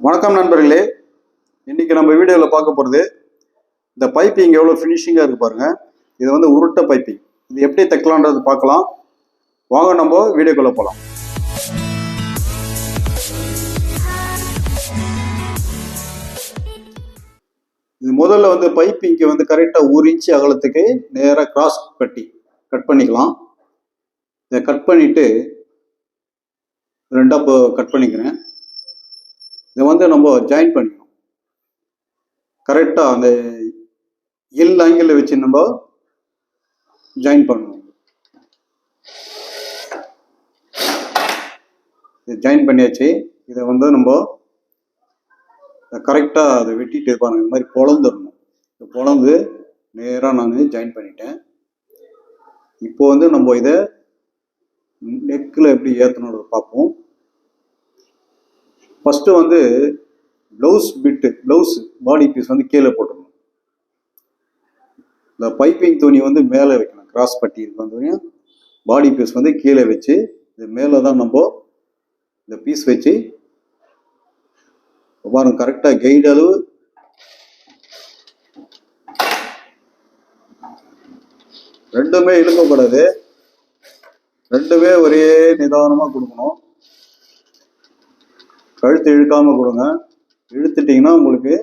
வணக்கம் நண்பர்களே. இன்னைக்கு நம்ம வீடியோவில் பார்க்க போகிறது இந்த பைப்பிங் எவ்வளோ ஃபினிஷிங்காக இருக்கு பாருங்க. இது வந்து உருட்டை பைப்பிங். இது எப்படி தைக்கலான்றது பார்க்கலாம். வாங்க நம்ம வீடியோக்குள்ள போகலாம். இது முதல்ல வந்து பைப்பிங்க்கு வந்து கரெக்டாக 1 இன்ச் அகலத்துக்கு நேராக கிராஸ் கட் பண்ணிக்கலாம். இதை கட் பண்ணிட்டு ரெண்டாக கட் பண்ணிக்கிறேன். இதை வந்து நம்ம ஜாயின் பண்ணிக்கணும். கரெக்டாக அந்த எல் ஆங்கிளில் வச்சு நம்ம ஜாயின் பண்ணணும். இது ஜாயின் பண்ணியாச்சு. இதை வந்து நம்ம கரெக்டாக அதை வெட்டிட்டு இருப்பாங்க. இந்த மாதிரி பொழந்துடணும். இந்த பொழந்து நேராக நான் ஜாயின் பண்ணிட்டேன். இப்போ வந்து நம்ம இதை நெக்கில் எப்படி ஏற்றணுன்றத பார்ப்போம். ஃபஸ்ட்டு வந்து ப்ளவுஸ் பாடி பீஸ் வந்து கீழே போட்டுடணும். இந்த பைப்பிங் துணி வந்து மேலே வைக்கணும். கிராஸ் பட்டி இருக்கு வந்து பாடி பீஸ் வந்து கீழே வச்சு இது மேலே தான் நம்ம இந்த பீஸ் வச்சு பாருங்க. கரெக்டாக கைடு அளவு ரெண்டுமே இழுக்கக்கூடாது. ரெண்டுமே ஒரே நிதானமாக கொடுக்கணும். கழுத்து இழுக்காம கொடுங்க. இழுத்துட்டீங்கன்னா உங்களுக்கு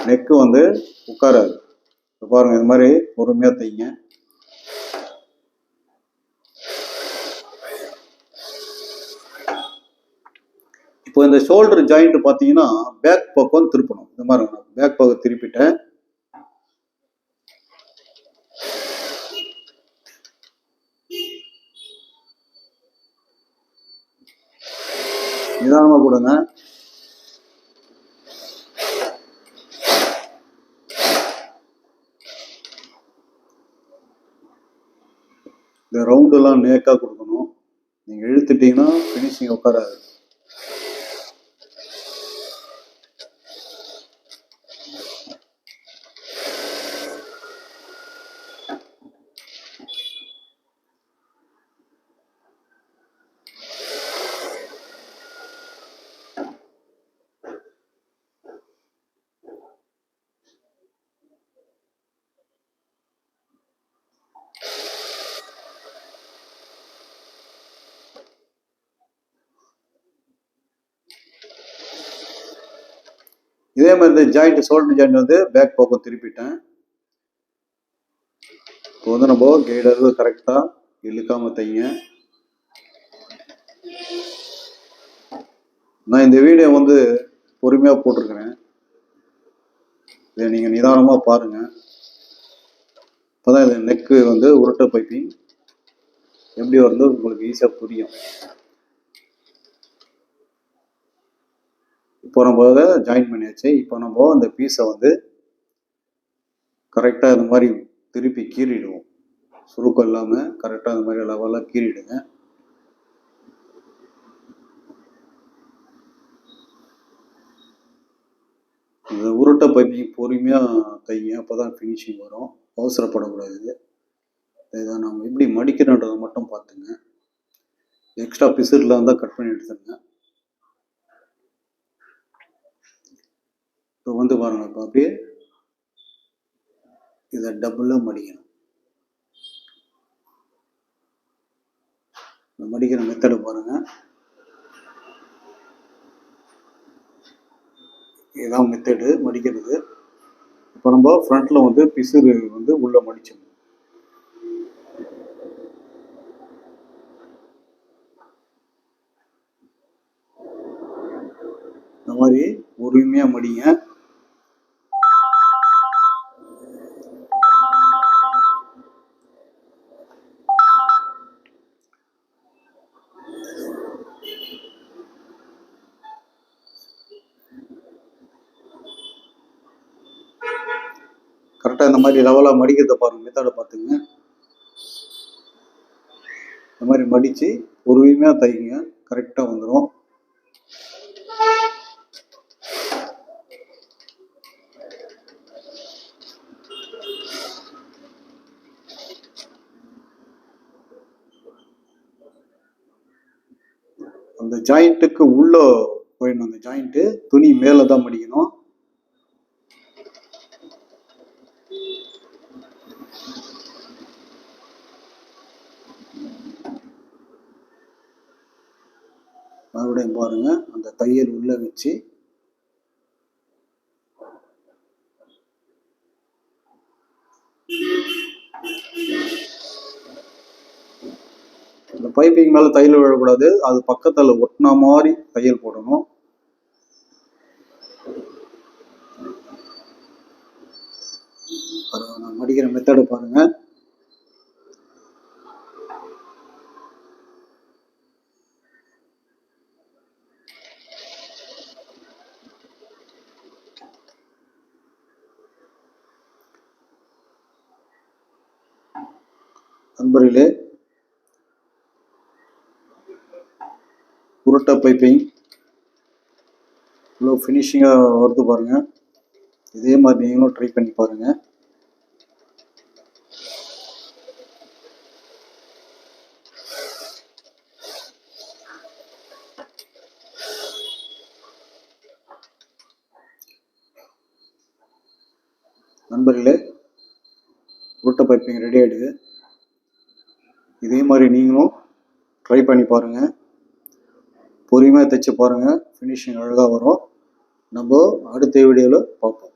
நெக்கு வந்து உட்காராது. பாருங்க, இது மாதிரி பொறுமையா தைங்க. இப்போ இந்த ஷோல்டர் ஜாயிண்ட் பார்த்தீங்கன்னா பேக் பக்கம் திருப்பணும். இந்த மாதிரி பேக் பக்கம் திருப்பிட்டேன். நிதானமா கொடுங்க. இந்த ரவுண்ட் எல்லாம் நேக்கா கொடுக்கணும். நீங்க இழுத்துட்டீங்கன்னா பினிஷிங் உட்காராது. இதே மாதிரி இந்த ஜாயிண்ட் ஷோல்டர் ஜாயிண்ட் வந்து பேக் பக்கம் திருப்பிட்டேன். இப்போ வந்து நம்ம கைடர் கரெக்டாக இழுக்காம தைங்க. நான் இந்த வீடியோ வந்து பொறுமையாக போட்டிருக்கிறேன். இதை நீங்கள் நிதானமாக பாருங்க. அப்போதான் இது நெக்கு வந்து உருட்டை பைப்பிங் எப்படி வந்து உங்களுக்கு ஈஸியாக புரியும். இப்போ நம்ம அதை ஜாயின் பண்ணியாச்சு. இப்போ நம்ம அந்த பீஸை வந்து கரெக்டாக இந்த மாதிரி திருப்பி கீறிடுவோம். சுருக்கம் இல்லாமல் கரெக்டாக இந்த மாதிரி லெவலாக கீறிடுங்க. இந்த உருட்டை பைப்பிங் பொறுமையாக தைங்க. அப்போ தான் ஃபினிஷிங் வரும். அவசரப்படக்கூடாது. இதை நம்ம எப்படி மடிக்கிறன்றதை மட்டும் பார்த்துங்க. எக்ஸ்ட்ரா பிசுறில் இருந்தால் கட் பண்ணி எடுத்துருங்க. இப்போ வந்து பாருங்க. இப்போ அப்படியே இதை டபுளாக மடிக்கணும். மடிக்கிற மெத்தடை பாருங்க. இதுதான் மெத்தடு மடிக்கிறது. இப்போ நம்ம ஃப்ரண்ட்ல வந்து பிசுறு வந்து உள்ள மடிச்சிடணும். இந்த மாதிரி பொறுமையா மடிங்க. கரெக்டாக இந்த மாதிரி லெவலாக மடிக்கிறத பாருங்க. மெத்தடை பார்த்துங்க. இந்த மாதிரி மடித்து பொறுமையாக தைங்க. கரெக்டாக வந்துடும். அந்த ஜாயிண்ட்டுக்கு உள்ள போயிடணும். அந்த ஜாயிண்ட்டு துணி மேலே தான் மடிக்கணும். மறுபடியும் பாருங்க, அந்த தையல் உள்ள வச்சு இந்த பைப்பிங் மேல தையல் விழக்கூடாது. அது பக்கத்துல ஒட்டின மாதிரி தையல் போடணும். நான் மடிக்கிற மெத்தடு பாருங்க. நண்பர்களே, உருட்டை பைப்பிங் இவ்வளோ ஃபினிஷிங்காக வருது பாருங்க. இதே மாதிரி நீங்களும் ட்ரை பண்ணி பாருங்க. நண்பர்களே, உருட்டை பைப்பிங் ரெடி ஆகிடுது. இதே மாதிரி நீங்களும் ட்ரை பண்ணி பாருங்கள். பொறுமையாக தைச்சு பாருங்கள், ஃபினிஷிங் அழகாக வரும். நம்ம அடுத்த வீடியோவில் பார்ப்போம்.